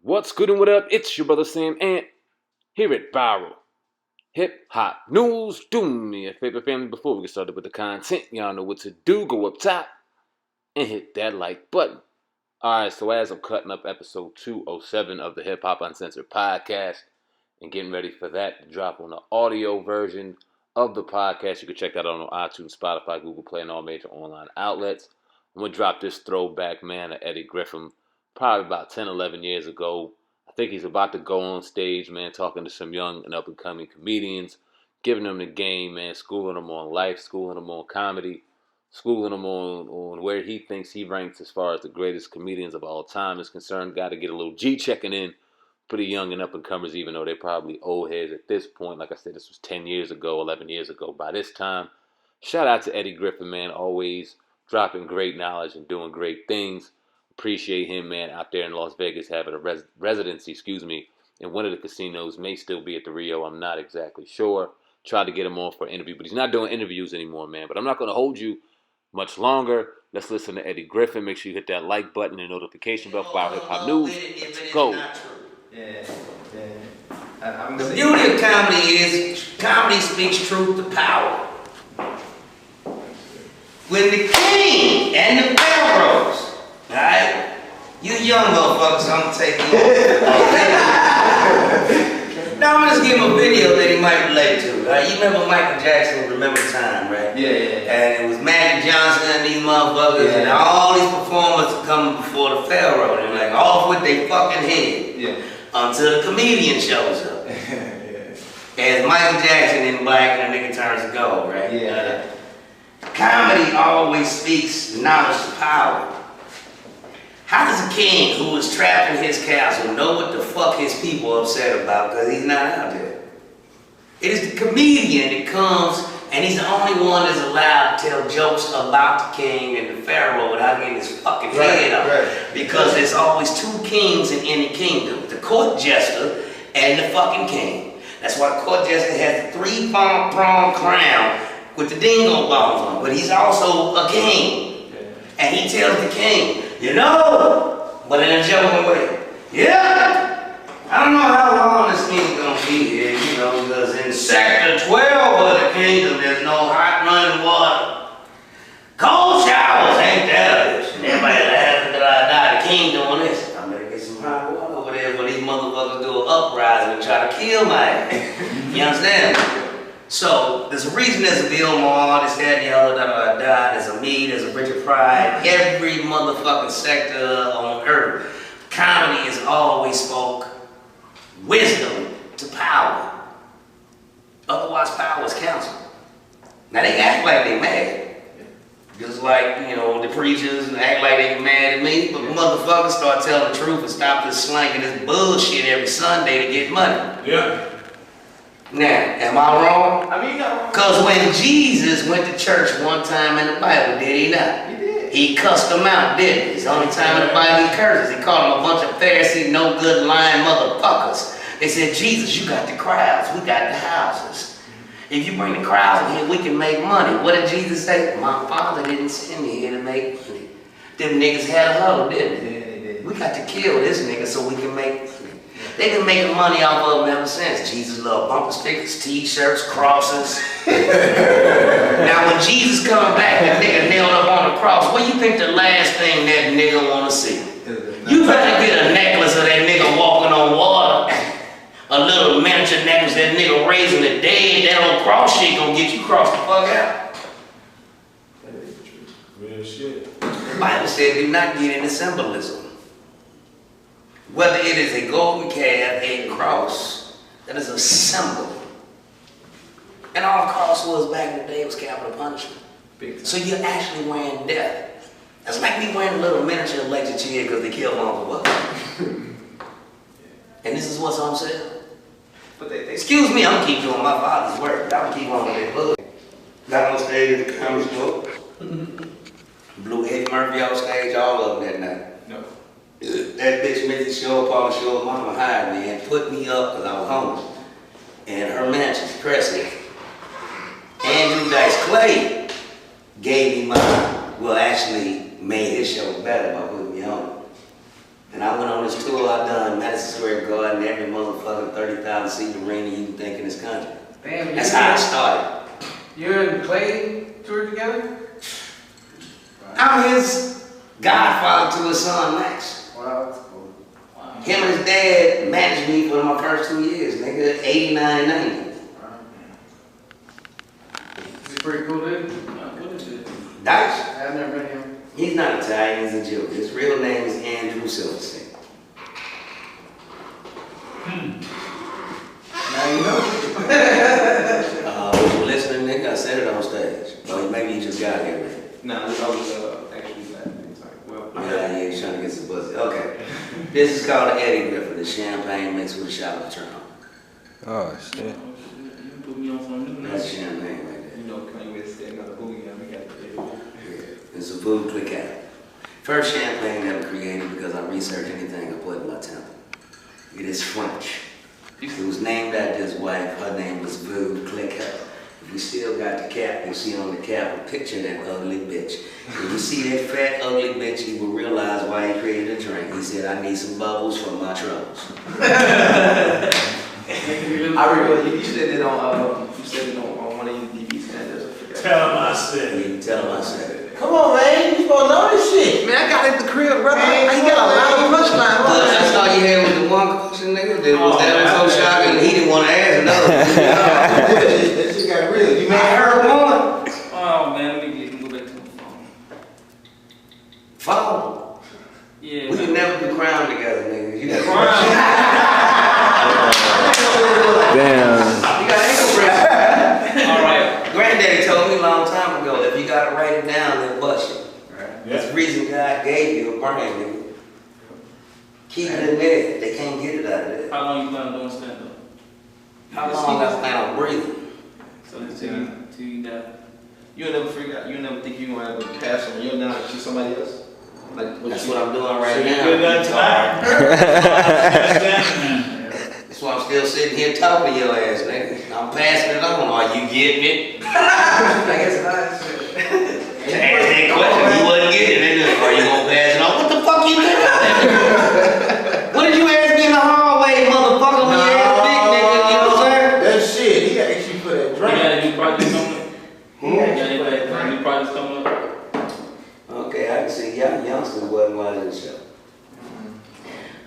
What's good and what up? It's your brother SamAnt here at Viral Hip Hop News. Do me a favor, family, before we get started with the content. Y'all know what to do. Go up top and hit that like button. Alright, so as I'm cutting up episode 207 of the Hip Hop Uncensored podcast and getting ready for that to drop on the audio version of the podcast, you can check that out on iTunes, Spotify, Google Play, and all major online outlets. I'm going to drop this throwback, man, of Eddie Griffin probably about 10, 11 years ago. I think he's about to go on stage, man, talking to some young and up-and-coming comedians, giving them the game, man, schooling them on life, schooling them on comedy, schooling him on where he thinks he ranks as far as the greatest comedians of all time is concerned. Got to get a little checking in for the young and up-and-comers, even though they're probably old heads at this point. Like I said, this was 10 years ago, 11 years ago by this time. Shout out to Eddie Griffin, man, always dropping great knowledge and doing great things. Appreciate him, man, out there in Las Vegas having a residency, in one of the casinos. May still be at the Rio, I'm not exactly sure. Tried to get him on for an interview, but he's not doing interviews anymore, man. But I'm not going to hold you much longer. Let's listen to Eddie Griffin. Make sure you hit that like button and notification bell for our hip hop news. Let's go. The beauty of comedy is comedy speaks truth to power. When the king and the pharaohs, alright? You young motherfuckers, so I'm gonna take you Now I'm gonna just give him a video that he might relate to. Right? You remember Michael Jackson, Remember the Time, right? Yeah. And it was Magic Johnson and these motherfuckers, and all these performers coming before the pharaoh. They're like off with their fucking head. Until the comedian shows up. As Michael Jackson in black and the nigga turns to gold, right? Comedy always speaks knowledge to power. How does a king who is trapped in his castle know what the fuck his people are upset about because he's not out there? It is the comedian that comes and he's the only one that's allowed to tell jokes about the king and the pharaoh without getting his fucking head up. Because there's always two kings in any kingdom, the court jester and the fucking king. That's why the court jester has the three-pronged crown with the dingo bones on, but he's also a king. And he tells the king, you know, but in a joking way, yeah, I don't know how long this thing's gonna be here, you know, because in sector 12 of the kingdom, there's no hot running water. Cold showers ain't that bitch. And everybody laughing that I die, the king doing this. I better get some hot water over there for these motherfuckers do an uprising and try to kill my ass. You understand? So, there's a reason there's a Bill Maher, this, that, and the other, there's a me, there's a Richard Pryor, every motherfucking sector on earth. Comedy is always spoke wisdom to power. Otherwise, power is counsel. Now, they act like they mad. Just like, you know, the preachers act like they mad at me, but motherfuckers start telling the truth and stop this slanking this bullshit every Sunday to get money. Yeah. Now, am I wrong? I mean, no. Because when Jesus went to church one time in the Bible, did he not? He did. He cussed them out, didn't he? It's the only time in the Bible he curses. He called them a bunch of Pharisee, no good, lying motherfuckers. They said, Jesus, you got the crowds, we got the houses. If you bring the crowds in here, we can make money. What did Jesus say? My Father didn't send me here to make money. Them niggas had a huddle, didn't they? Yeah, they did. We got to kill this nigga so we can make money. They've been making money off of them ever since. Jesus loved bumper stickers, t-shirts, crosses. Now when Jesus come back, that nigga nailed up on the cross, what do you think the last thing that nigga want to see? You better get a necklace of that nigga walking on water. A little miniature necklace, that nigga raising the dead. That old cross shit gonna get you crossed the fuck out. That is the truth. Real shit. The Bible said do not get into symbolism. Whether it is a golden calf, a cross, that is a symbol. And all a cross was back in the day was capital punishment. So you're actually wearing death. That's like me wearing a little miniature electric chair because they killed Uncle Buck. And this is what's on sale. But they Excuse me, I'm gonna keep doing my father's work. I'm gonna keep on with that book. Got on stage at the comedy store. Blue Eddie Murphy on stage, all of them that night. No. That bitch Missy Shore, Paula Shore, mama hired me and put me up because I was homeless. And her mansion's Presley. Andrew Dice Clay gave me mine. Well, actually made his show better by putting me on. And I went on this tour. I done Madison Square Garden, every motherfucking 30,000 seat arena you can think in this country. Damn, That's how I started. You and Clay toured together? I'm his godfather to his son Max. Wow, that's cool. Wow. Him and his dad managed me for my first 2 years, nigga, 89 and 90. He's pretty cool, dude. What is it? Dice? I've never met him. He's not Italian, he's a Jew. His real name is Andrew Silverstein. Now you know. Was you listening, nigga? I said it on stage. Or maybe you just got here, man. Nah, I was actually laughing. Well, Yeah, he's trying to get some pussy. Okay. This is called an Eddie Griffin, the champagne mixed with a shot of Patron. Oh, shit. You put me on something new. That's champagne right there. You know, Kanye West said another boogie, and we got to get it. Yeah, it's a food click out. First champagne ever created because I researched anything I put in my temple. It is French. It was named after his wife. Her name was Veuve Clicquot. If you still got the cap, you'll see on the cap a picture of that ugly bitch. If you see that fat, ugly bitch, you will realize why he created a drink. He said, I need some bubbles for my troubles. I remember you said it on one of your TV standards. Tell him I said it. You tell him I said it. Come on, man. You supposed to know this shit. Man, I got it at the crib, brother. Man, I got a lot of punchline. That's all you had with the one question, nigga. That was so shocking. He didn't want to ask another. That shit got real. You I heard one. Oh man, let me go back to the phone. Phone. Yeah. We can never do crime together, nigga. You got Damn. You got ankle bracelet. All right. Granddaddy told me a long time ago, if you gotta write it down, then bust it. That's the reason God gave you a brain, nigga. Keep it in there. They can't get it out of there. How long you plan on doing stand up? How long I plan on breathing? So till you die. You'll never figure out. You'll never think you're gonna have a pass on your knowledge to somebody else. Like That's what I'm doing right now. Good luck tonight. That's why I'm still sitting here talking to your ass, nigga. I'm passing it on. Are you getting it? I guess not. To ask that question, you wasn't getting it. Are you gonna pass it on? What the fuck you doing? What did you ask me in the hallway, motherfucker, when you asked big nigga, you know what I'm saying? That shit, he got you for that You drink. got a new project coming up? He You got got you for that any drink. new projects coming up? Okay, I can see y'all youngsters wasn't watching the show.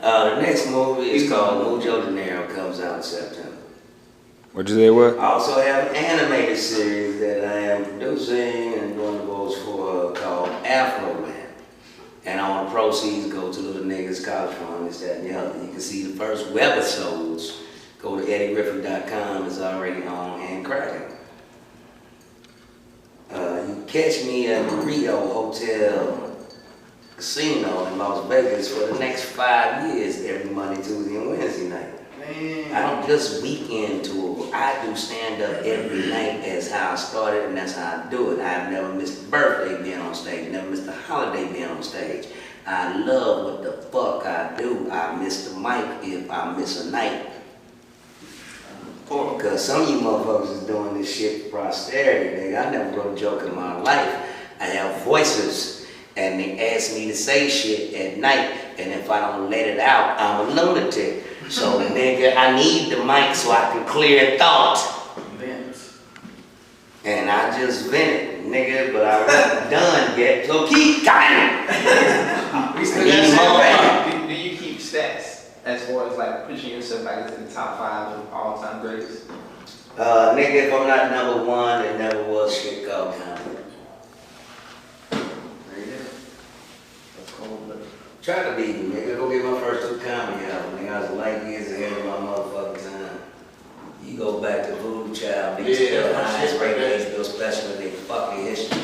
The next movie is called Mujo Dinero, comes out in September. What'd you say, what? I also have an animated series that I am producing and doing the voice for called Rant. And all the proceeds go to little niggas college fund, this, that, and the other. You can see the first webisodes. Go to eddiegriffin.com, it's already on and cracking. You catch me at the Rio Hotel Casino in Las Vegas for the next 5 years, every Monday, Tuesday, and Wednesday night. Man. I don't just weekend tour. I do stand up every night as how I started, and that's how I do it. I've never missed a birthday being on stage, never missed a holiday being on stage. I love what the fuck I do. I miss the mic if I miss a night. Because some of you motherfuckers is doing this shit for posterity, nigga. I never wrote a joke in my life. I have voices, and they ask me to say shit at night, and if I don't let it out, I'm a lunatic. So, nigga, I need the mic so I can clear thought. And I just vented, nigga, but I wasn't done yet, so keep coming. Do you keep stats as far as like pushing yourself like in the top 5 of all-time greatest? Nigga, if I'm not number 1, there never was shit called comedy. Try to beat me, nigga. Go get my first 2 comedy albums. Nigga, I was light years ahead of my motherfucking time. You go back to Voodoo Child, nigga, still the highest rated HBO special in their fucking history.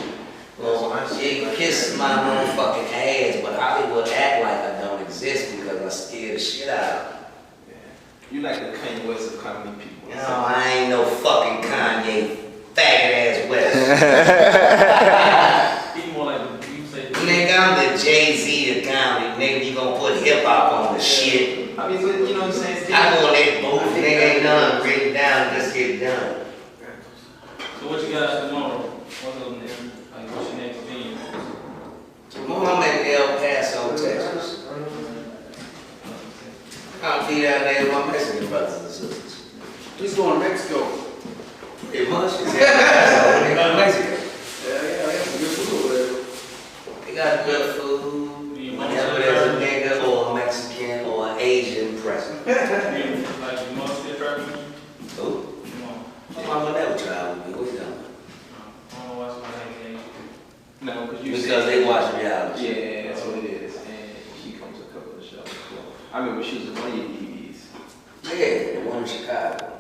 Well, it kisses my motherfucking ass, but Hollywood act like I don't exist because I scare the shit out of them. You like the Kanye West of comedy people. You know, I ain't no fucking Kanye, faggot ass West. Be more like you say. Nigga, I'm the Jay-Z of comedy. Nigga, you gonna put hip-hop on the shit. I mean, you know what I'm saying? I go on that booth, nigga, ain't done, break it down, just get it done. So what you got tomorrow? What's up there? Like, what's your next thing? Tomorrow I'm in El Paso, Texas. feed out there to my Mexican brothers and sisters. He's going to Mexico. It must. They got Mexico. Yeah, they got some good food over there. They got good food. Whenever there's a nigga or a Mexican or an Asian present. Like, you must get pregnant? Who? My mama never tried with me. What you talking I don't know why somebody ain't No, because you about? Because they watch reality. Yeah, that's what it is. And she comes a couple of shows. So, I remember she was in one of your DVDs. Yeah, the one in Chicago.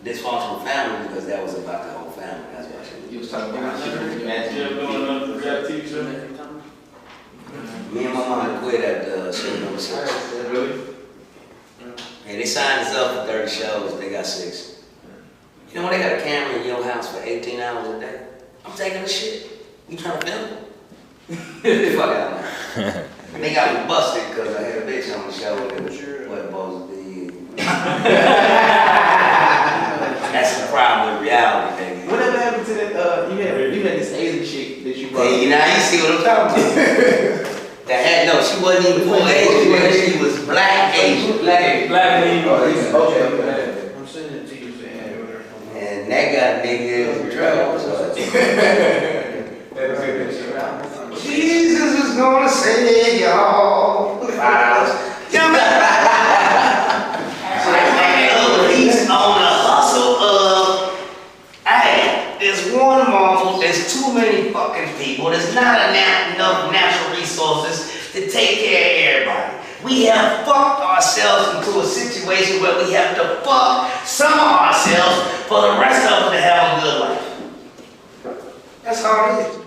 Dysfunctional family because that was about the whole family. That's why she You was talking about she was your auntie. Yeah, going on the reality TV show. Me and my mama quit at show number 6. Really? And they signed us up for 30 shows. They got 6. You know when they got a camera in your house for 18 hours a day? I'm taking the shit. You trying to film it? Fuck out of here. And they got me busted because I had a bitch on the show that was what supposed to be. That's the problem with reality, baby. Whatever happened to that, you had this Asian chick that you brought. Hey, now you see what I'm talking about. That had, no, she wasn't even full Asian, man. She was black Asian. Black lady. Okay. I'm sending it to you, saying, whatever. And that got nigga in trouble. So. Jesus is gonna save y'all. $5. He's on the hustle of, hey, there's one Marvel, there's too many fucking people, there's not enough natural resources to take care of everybody. We have fucked ourselves into a situation where we have to fuck some of ourselves for the rest of us to have a good life. That's all it is.